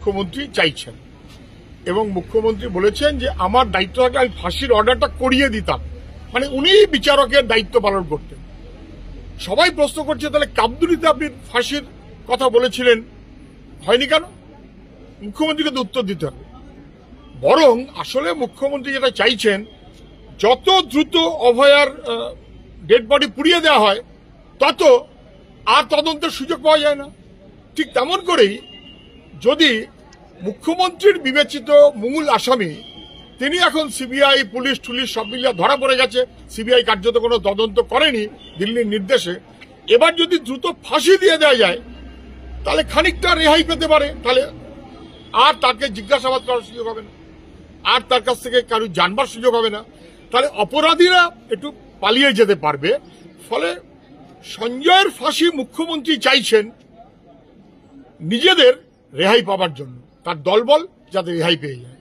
মুখ্যমন্ত্রী চাইছেন এবং মুখ্যমন্ত্রী বলেছেন যে আমার দায়িত্ব থাকে আমি ফাঁসির অর্ডারটা করিয়ে দিতাম, মানে উনি বিচারকের দায়িত্ব পালন করতেন। সবাই প্রশ্ন করছে তাহলে কাবদুলিতে আপনি ফাঁসির কথা বলেছিলেন, হয়নি কেন? মুখ্যমন্ত্রীকে তো উত্তর দিতে হবে। বরং আসলে মুখ্যমন্ত্রী যেটা চাইছেন, যত দ্রুত অভয়ার ডেড বডি পুড়িয়ে দেওয়া হয় তত আর তদন্তের সুযোগ পাওয়া যায় না। ঠিক তেমন করেই যদি মুখ্যমন্ত্রীর বিবেচিত মূল আসামি তিনি এখন সিবিআই পুলিশ টুলিশ সব মিলিয়ে ধরা পড়ে গেছে, সিবিআই কার্যত কোনো তদন্ত করেনি দিল্লির নির্দেশে, এবার যদি দ্রুত ফাঁসি দিয়ে দেওয়া যায় তাহলে খানিকটা রেহাই পেতে পারে, তাহলে আর তাকে জিজ্ঞাসাবাদ করার সুযোগ হবে না, আর তার কাছ থেকে কারো জানবার সুযোগ হবে না, তাহলে অপরাধীরা একটু পালিয়ে যেতে পারবে। ফলে সঞ্জয়ের ফাঁসি মুখ্যমন্ত্রী চাইছেন নিজেদের রেহাই পাবার জন্য, তার দলবল যাতে রেহাই পেয়ে যায়।